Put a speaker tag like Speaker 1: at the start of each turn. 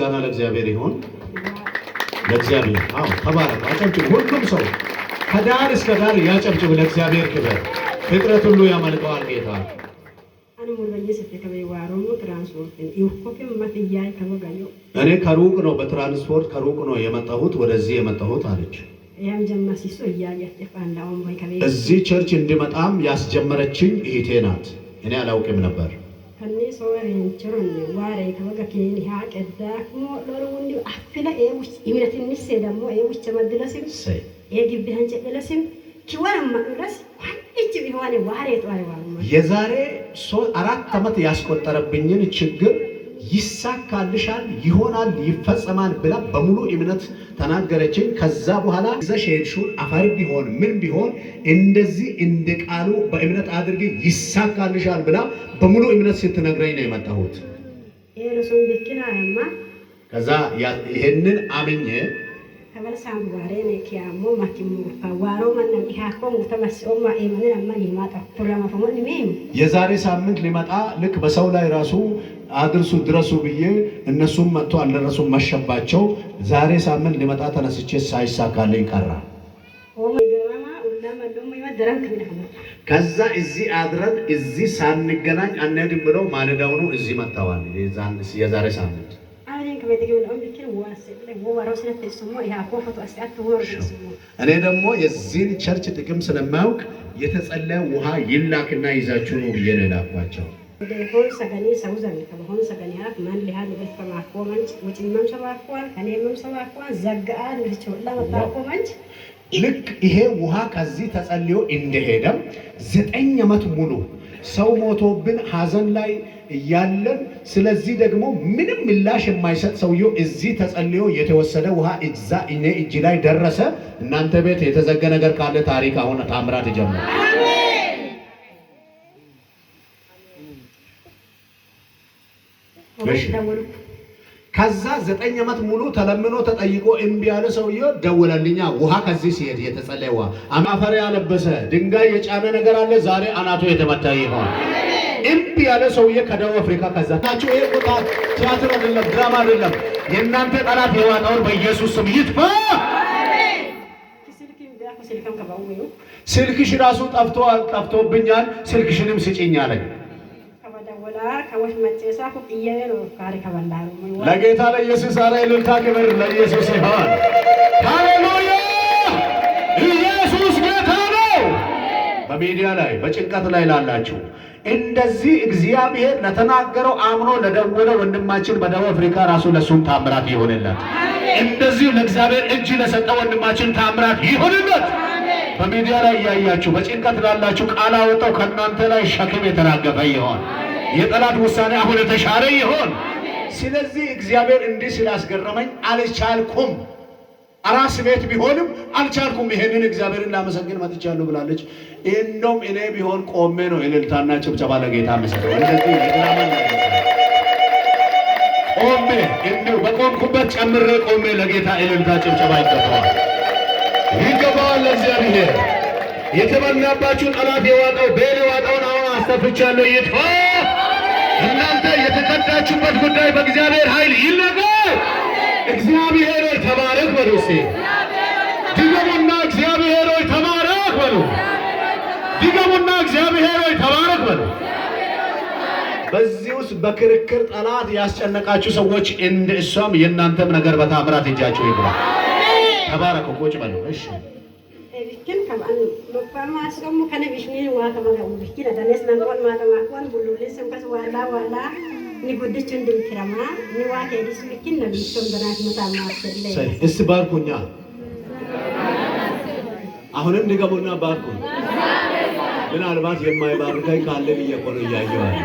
Speaker 1: ጋና ለእግዚአብሔር ይሁን ለእግዚአብሔር ተባረክ አጨብጭቡ ሁሉም ሰው ከዳር እስከ ዳር ያጨብጭብ ለእግዚአብሔር ክብር ፍጥረት ሁሉ ያመልከዋል ጌታ እኔ ከሩቅ ነው በትራንስፖርት ከሩቅ ነው የመጣሁት ወደዚህ የመጣሁት አለች እዚህ ቸርች እንድመጣም ያስጀመረችኝ እህቴ ናት እኔ አላውቅም ነበር
Speaker 2: ከኔ ሶወሬን ቸሮን ዋሬ ከወገከኝ ያቀዳኩ ለሩንዲ አፍለ ኤውስ ይምረትንስ ደሞ ኤውስ ተመድለስም ኤግብ ቢሃንጨ ለስም ኪዋም ማድረስ እቺ ቢሆነ ዋሬ ጧሪ ዋሩ
Speaker 1: የዛሬ 4 አመት ያስቆጠረብኝን ችግር ይሳካልሻል ይሆናል ይፈጸማል ብላ በሙሉ እምነት ተናገረችኝ ከዛ በኋላ ዘሸልሹን አፋሪ ቢሆን ምን ቢሆን እንደዚህ እንደ ቃሉ በእምነት አድርጌ ይሳካልሻል ብላ በሙሉ እምነት ስትነግረኝ ነው የመጣሁት
Speaker 2: ኤረሶን በኪናማ
Speaker 1: ከዛ ይሄንን አምኜ
Speaker 2: ተበልሳም ዋሬ ነው ኪያሞ ማኪሙ ታዋሮ ማን ይሃኮ ተመስኦማ ኤመን አማን ይማጣ ፕሮግራም ፈሞን ሜም
Speaker 1: የዛሬ ሳምንት ሊመጣ ልክ በሰው ላይ ራሱ አድርሱ ድረሱ ብዬ እነሱም መጥቶ አልደረሱ መሸባቸው ዛሬ ሳምንት ሊመጣ ተነስቼ ሳይሳካልኝ ቀራ ከዛ እዚህ አድረን እዚህ ሳንገናኝ አንሄድም ብለው ማለዳውኑ እዚህ መጣዋል የዛሬ ሳምንት እኔ ደግሞ የዚህን ቸርች ጥቅም ስለማያውቅ የተጸለየ ውሃ ይላክና ይዛችሁ ነው ብዬ ነው የላኳቸው
Speaker 2: ደሆን ሰገኒ ሰውዘን ከሆነ ሰገኒያት ማን ሊሃድ በተማቆመንጭ ወጭምም ሰባቋን ከኔምም ሰባቋን ዘጋአ ልጅውላ መጣቆመንጭ
Speaker 1: ልክ ይሄ ውሃ ከዚህ ተጸልዮ እንደሄደም 9 አመት ሙሉ ሰው ሞቶብን ሐዘን ላይ ያለን ስለዚህ ደግሞ ምንም ምላሽ የማይሰጥ ሰውየው እዚህ ተጸልዮ የተወሰደ ውሃ እዛ እኔ እጅ ላይ ደረሰ እናንተ ቤት የተዘገ ነገር ካለ ታሪክ አሁን ታምራት ጀመረ ከዛ 9 አመት ሙሉ ተለምኖ ተጠይቆ እምቢ ያለ ሰውየው ደወለልኛ ውሃ ከዚህ ሲሄድ የተጸለየ ውሃ አማፈር ያለበሰ ድንጋይ የጫነ ነገር አለ ዛሬ አናቱ የተመታ ይሆን እምቢ ያለ ሰውዬ ከደቡብ አፍሪካ ከዛ ታችሁ ይሄ ቁጣ ቲያትር አይደለም ድራማ አይደለም የእናንተ ጠላት የዋጣውን በኢየሱስ ስም ይጥፋ ስልክሽ ራሱ ጠፍቶብኛል ስልክሽንም ስጪኝ አለኝ ለጌታ ለኢየሱስ አረ እልልታ ክብር ለኢየሱስ ይሁን ሃሌሉያ ኢየሱስ ጌታ ነው በሚዲያ ላይ በጭንቀት ላይ ላላችሁ እንደዚህ እግዚአብሔር ለተናገረው አምኖ ለደወለ ወንድማችን በደቡብ አፍሪካ ራሱ ለሱም ታምራት ይሆንለት እንደዚህ ለእግዚአብሔር እጅ ለሰጠ ወንድማችን ታምራት ይሆንለት በሚዲያ ላይ ያያችሁ በጭንቀት ላላችሁ ቃል አወጣው ከናንተ ላይ ሸክም የተራገፈ ይሆን የጠላት ውሳኔ አሁን ተሻረ ይሆን ስለዚህ እግዚአብሔር እንዲህ ስላስገረመኝ አልቻልኩም አራስ ቤት ቢሆንም አልቻልኩም ይሄንን እግዚአብሔርን ላመሰግን መጥቻለሁ ብላለች እንደውም እኔ ቢሆን ቆሜ ነው እልልታና ጭብጨባ ለጌታ መሰከረ እንደዚህ የድራማ ቆሜ እንደው በቆምኩበት ጨምሬ ቆሜ ለጌታ እልልታ ጭብጨባ ይገባዋል ለእግዚአብሔር የተመናባችሁ ጠላት የዋጣው ቤል የዋጣውን አሁን አስተፍቻለሁ ይጥፋ እናንተ የተቀዳችሁበት ጉዳይ በእግዚአብሔር ኃይል ይለቀቅ እግዚአብሔር ሆይ ተባረክ በሉ እስቲ ድገሙና እግዚአብሔር ሆይ ተባረክ በሉ ድገሙና እግዚአብሔር ሆይ ተባረክ በሉ በዚህ ውስጥ በክርክር ጠላት ያስጨነቃችሁ ሰዎች እንደ እሷም የእናንተም ነገር በታምራት እጃችሁ ይግባ ተባረኩ ቁጭ በሉ እሺ
Speaker 2: ግን ከማን ለፋማ አስቀሙ ከነብሽኒ ዋከማው ቢኪና ዳነስ ናንቆን ማተማቆን ቡሉልስም ከስዋላ ዋላ ንጉድች እንድምክራማ ንዋከ ዲስ ቢኪን ነብሽም በናት መታማሰለ
Speaker 1: እስቲ ባርኩኛ አሁንም ድገሙና ባርኩ ምናልባት የማይባርከኝ ካለ ብዬ ቆሎ ያየዋል